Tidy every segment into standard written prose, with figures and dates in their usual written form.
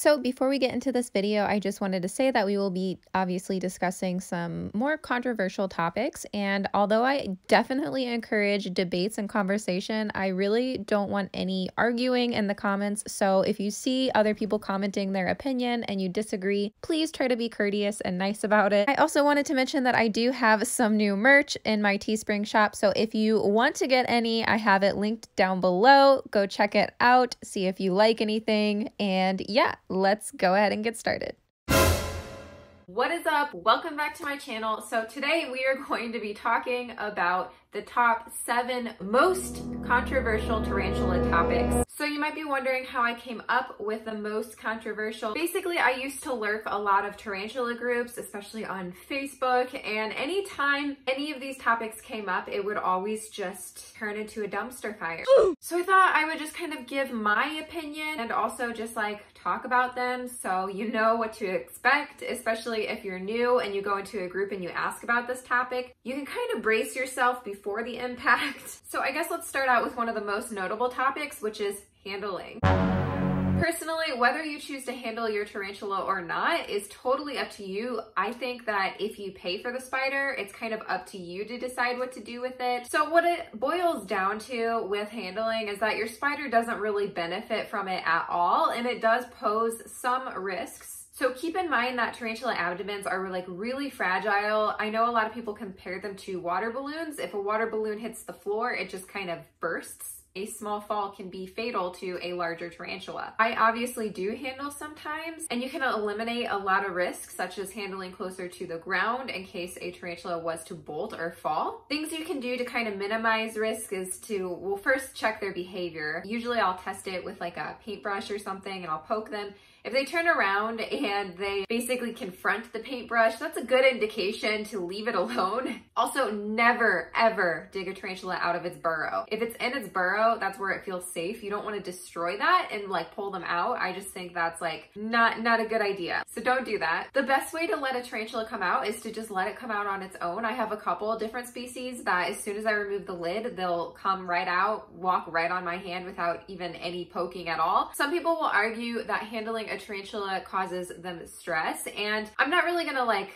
So before we get into this video, I just wanted to say that we will be obviously discussing some more controversial topics. And although I definitely encourage debates and conversation, I really don't want any arguing in the comments. So if you see other people commenting their opinion and you disagree, please try to be courteous and nice about it. I also wanted to mention that I do have some new merch in my Teespring shop. So if you want to get any, I have it linked down below. Go check it out, see if you like anything, and yeah, let's go ahead and get started. What is up? Welcome back to my channel. So today we are going to be talking about the top 7 most controversial tarantula topics. So you might be wondering how I came up with the most controversial. Basically, I used to lurk a lot of tarantula groups, especially on Facebook, and anytime any of these topics came up, it would always just turn into a dumpster fire. So I thought I would just kind of give my opinion and also just like talk about them so you know what to expect, especially if you're new and you go into a group and you ask about this topic. You can kind of brace yourself before the impact. So I guess let's start out with one of the most notable topics, which is handling. Personally, whether you choose to handle your tarantula or not is totally up to you. I think that if you pay for the spider, it's kind of up to you to decide what to do with it. So what it boils down to with handling is that your spider doesn't really benefit from it at all, and it does pose some risks. So keep in mind that tarantula abdomens are like really fragile. I know a lot of people compare them to water balloons. If a water balloon hits the floor, it just kind of bursts. A small fall can be fatal to a larger tarantula. I obviously do handle sometimes, and you can eliminate a lot of risks, such as handling closer to the ground in case a tarantula was to bolt or fall. Things you can do to kind of minimize risk is to, well, first check their behavior. Usually I'll test it with like a paintbrush or something, and I'll poke them. If they turn around and they basically confront the paintbrush, that's a good indication to leave it alone. Also, never, ever dig a tarantula out of its burrow. If it's in its burrow, that's where it feels safe. You don't want to destroy that and like pull them out. I just think that's like not a good idea. So don't do that. The best way to let a tarantula come out is to just let it come out on its own. I have a couple different species that as soon as I remove the lid, they'll come right out, walk right on my hand without even any poking at all. Some people will argue that handling a tarantula causes them stress, and I'm not really gonna like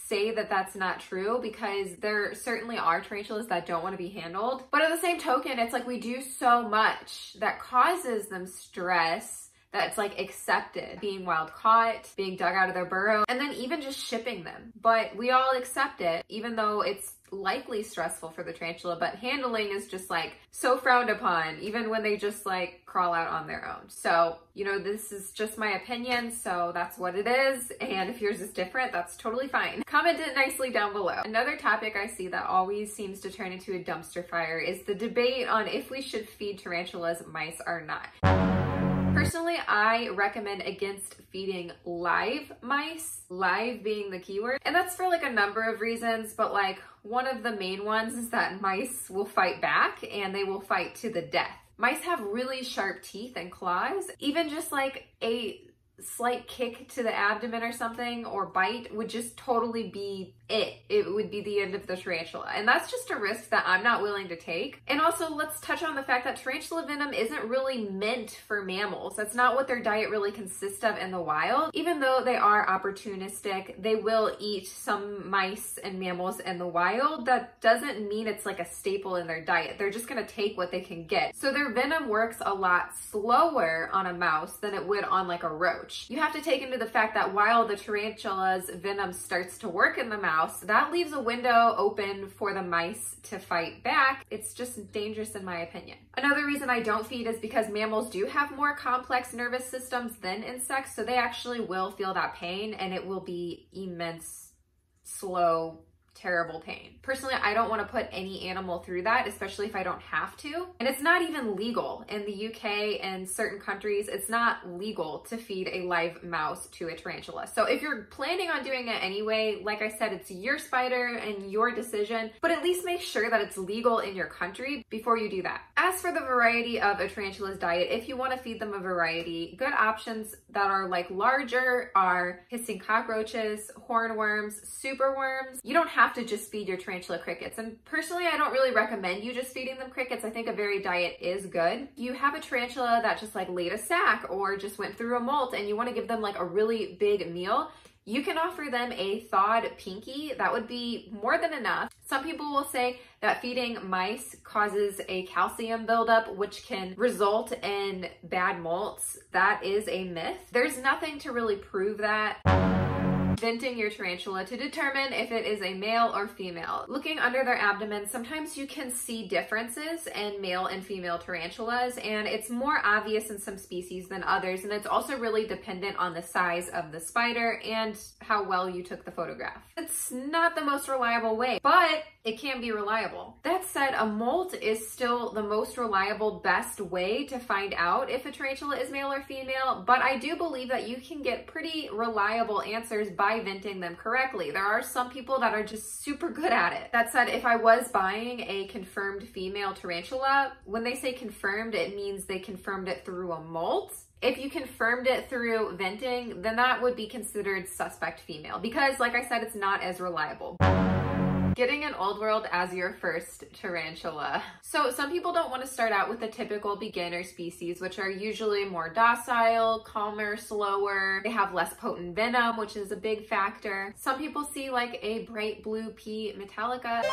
say that that's not true, because there certainly are tarantulas that don't want to be handled, but at the same token, it's like we do so much that causes them stress that it's like accepted, being wild caught, being dug out of their burrow, and then even just shipping them. But we all accept it, even though it's likely stressful for the tarantula, but handling is just like so frowned upon, even when they just like crawl out on their own. So, you know, this is just my opinion, so that's what it is. And if yours is different, that's totally fine. Comment it nicely down below. Another topic I see that always seems to turn into a dumpster fire is the debate on if we should feed tarantulas mice or not. Personally, I recommend against feeding live mice, live being the keyword. And that's for like a number of reasons, but like one of the main ones is that mice will fight back and they will fight to the death. Mice have really sharp teeth and claws. Even just like a slight kick to the abdomen or something, or bite, would just totally be it. It would be the end of the tarantula. And that's just a risk that I'm not willing to take. And also, let's touch on the fact that tarantula venom isn't really meant for mammals. That's not what their diet really consists of in the wild. Even though they are opportunistic, they will eat some mice and mammals in the wild. That doesn't mean it's like a staple in their diet. They're just gonna take what they can get. So their venom works a lot slower on a mouse than it would on like a roach. You have to take into the fact that while the tarantula's venom starts to work in the mouse, that leaves a window open for the mice to fight back. It's just dangerous in my opinion. Another reason I don't feed is because mammals do have more complex nervous systems than insects, so they actually will feel that pain, and it will be immense, slow, terrible pain. Personally, I don't want to put any animal through that, especially if I don't have to. And it's not even legal in the UK and certain countries. It's not legal to feed a live mouse to a tarantula. So if you're planning on doing it anyway, like I said, it's your spider and your decision, but at least make sure that it's legal in your country before you do that. As for the variety of a tarantula's diet, if you want to feed them a variety, good options that are like larger are hissing cockroaches, hornworms, superworms. You don't have have to just feed your tarantula crickets. And personally, I don't really recommend you just feeding them crickets. I think a varied diet is good. You have a tarantula that just like laid a sack or just went through a molt and you want to give them like a really big meal, you can offer them a thawed pinky. That would be more than enough. Some people will say that feeding mice causes a calcium buildup, which can result in bad molts. That is a myth. There's nothing to really prove that. Venting your tarantula to determine if it is a male or female. Looking under their abdomen, sometimes you can see differences in male and female tarantulas, and it's more obvious in some species than others, and it's also really dependent on the size of the spider and how well you took the photograph. It's not the most reliable way, but it can be reliable. That said, a molt is still the most reliable, best way to find out if a tarantula is male or female, but I do believe that you can get pretty reliable answers by venting them correctly. There are some people that are just super good at it. That said, if I was buying a confirmed female tarantula, when they say confirmed, it means they confirmed it through a molt. If you confirmed it through venting, then that would be considered suspect female because, like I said, it's not as reliable. Getting an old world as your first tarantula. So some people don't want to start out with the typical beginner species, which are usually more docile, calmer, slower. They have less potent venom, which is a big factor. Some people see like a bright blue P Metallica.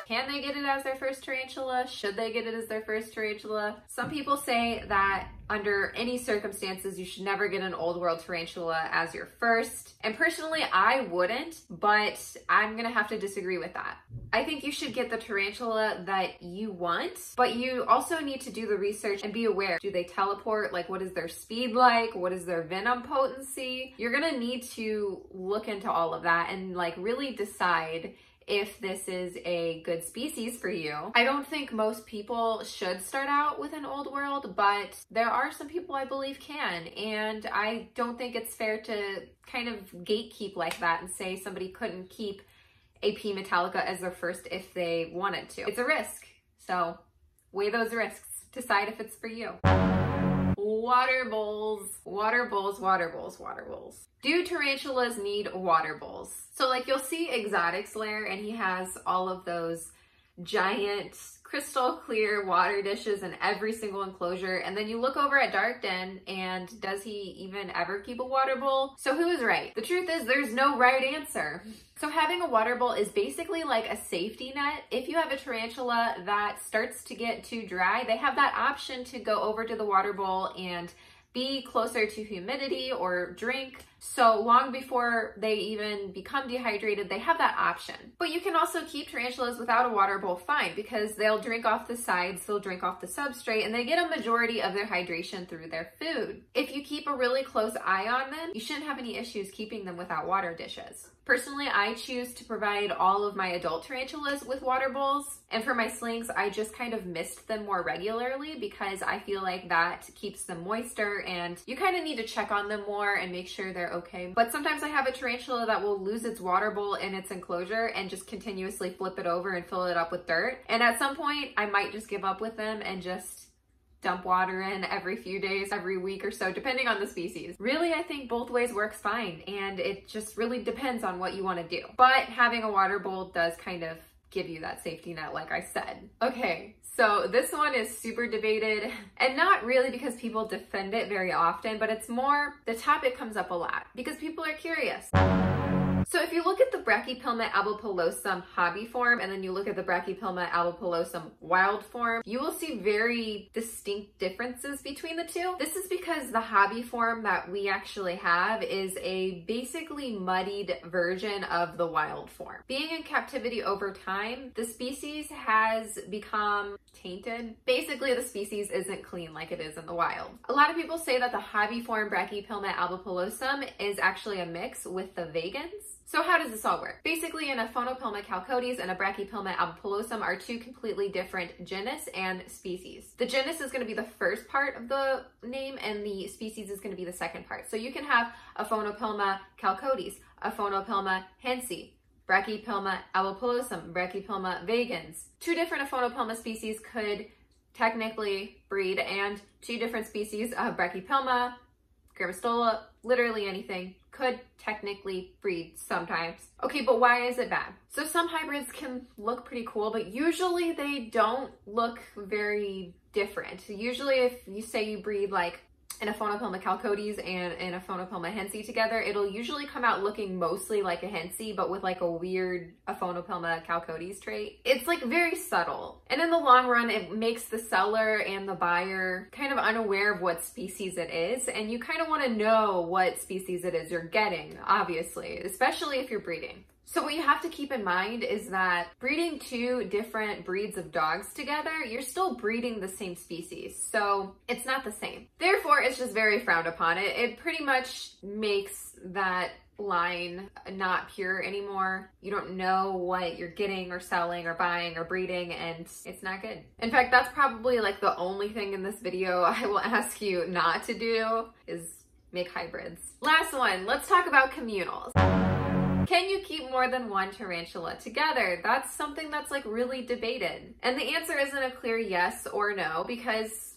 Can they get it as their first tarantula? Should they get it as their first tarantula? Some people say that under any circumstances, you should never get an old world tarantula as your first. And personally, I wouldn't, but I'm gonna have to disagree with that. I think you should get the tarantula that you want, but you also need to do the research and be aware. Do they teleport? Like, what is their speed like? What is their venom potency? You're gonna need to look into all of that and like really decide if this is a good species for you. I don't think most people should start out with an old world, but there are some people I believe can, and I don't think it's fair to kind of gatekeep like that and say somebody couldn't keep a P Metallica as their first if they wanted to. It's a risk, so weigh those risks. Decide if it's for you. Water bowls, water bowls, water bowls, water bowls. Do tarantulas need water bowls? So like you'll see Exotic's lair and he has all of those giant crystal clear water dishes in every single enclosure, and then you look over at Dark Den and does he even ever keep a water bowl? So who is right? The truth is there's no right answer. So having a water bowl is basically like a safety net. If you have a tarantula that starts to get too dry, they have that option to go over to the water bowl and be closer to humidity or drink. So long before they even become dehydrated, they have that option. But you can also keep tarantulas without a water bowl fine because they'll drink off the sides, they'll drink off the substrate, and they get a majority of their hydration through their food. If you keep a really close eye on them, you shouldn't have any issues keeping them without water dishes. Personally, I choose to provide all of my adult tarantulas with water bowls. And for my slings, I just kind of mist them more regularly because I feel like that keeps them moister, and you kind of need to check on them more and make sure they're okay. But sometimes I have a tarantula that will lose its water bowl in its enclosure and just continuously flip it over and fill it up with dirt. And at some point, I might just give up with them and just dump water in every few days, every week or so, depending on the species. Really, I think both ways works fine, and it just really depends on what you want to do. But having a water bowl does kind of give you that safety net, like I said. Okay, so this one is super debated, and not really because people defend it very often, but it's more the topic comes up a lot because people are curious. So if you look at the Brachypelma albopilosum hobby form and then you look at the Brachypelma albopilosum wild form, you will see very distinct differences between the two. This is because the hobby form that we actually have is a basically muddied version of the wild form. Being in captivity over time, the species has become tainted. Basically, the species isn't clean like it is in the wild. A lot of people say that the hobby form Brachypelma albopilosum is actually a mix with the vagans. So how does this all work? Basically, in a Phonoplma chalcodes and a Brachypelma albopilosum are two completely different genus and species. The genus is going to be the first part of the name and the species is going to be the second part. So you can have a Phonoplma chalcodes, a Phonoplma hensi, Brachypelma albopilosum, Brachypelma vagans. Two different Phonoplma species could technically breed, and two different species of Brachypelma Grammostola, literally anything, could technically breed sometimes. Okay, but why is it bad? So some hybrids can look pretty cool, but usually they don't look very different. Usually if you say you breed like an Aphonopelma chalcodes and an Aphonopelma hensi together, it'll usually come out looking mostly like a hensi, but with like a weird Aphonopelma chalcodes trait. It's like very subtle. And in the long run, it makes the seller and the buyer kind of unaware of what species it is. And you kind of want to know what species it is you're getting, obviously, especially if you're breeding. So what you have to keep in mind is that breeding two different breeds of dogs together, you're still breeding the same species. So it's not the same. Therefore, it's just very frowned upon. It pretty much makes that line not pure anymore. You don't know what you're getting or selling or buying or breeding, and it's not good. In fact, that's probably like the only thing in this video I will ask you not to do is make hybrids. Last one, let's talk about communals. Can you keep more than one tarantula together? That's something that's like really debated. And the answer isn't a clear yes or no because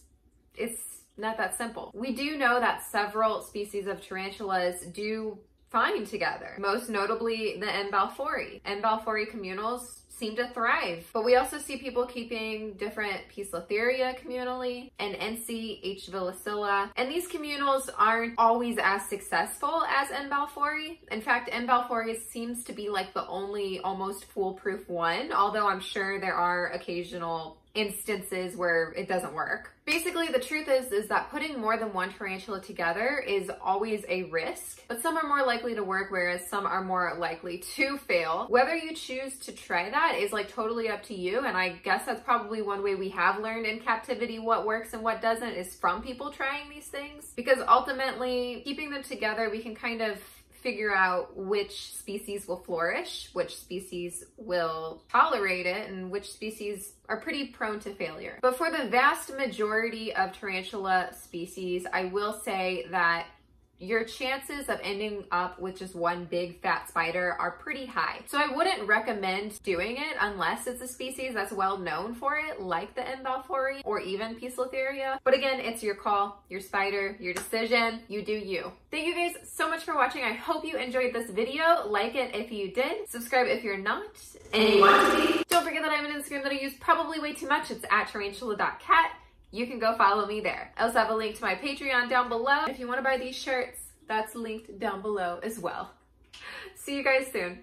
it's not that simple. We do know that several species of tarantulas do fine together, most notably the N. balfouri. N. balfouri communals seem to thrive. But we also see people keeping different Poecilotheria communally and NC H. villicilla. And these communals aren't always as successful as N. balfouri. In fact, N. balfouri seems to be like the only almost foolproof one, although I'm sure there are occasional instances where it doesn't work. Basically, the truth is that putting more than one tarantula together is always a risk, but some are more likely to work, whereas some are more likely to fail. Whether you choose to try that is like totally up to you, and I guess that's probably one way we have learned in captivity what works and what doesn't is from people trying these things, because ultimately keeping them together, we can kind of figure out which species will flourish, which species will tolerate it, and which species are pretty prone to failure. But for the vast majority of tarantula species, I will say that your chances of ending up with just one big fat spider are pretty high. So I wouldn't recommend doing it unless it's a species that's well known for it, like the N. balfouri or even Poecilotheria. But again, it's your call, your spider, your decision, you do you. Thank you guys so much for watching. I hope you enjoyed this video. Like it if you did, subscribe if you're not, and you want to be. Don't forget that I have an Instagram that I use probably way too much. It's at tarantula.kat. You can go follow me there. I also have a link to my Patreon down below. If you want to buy these shirts, that's linked down below as well. See you guys soon.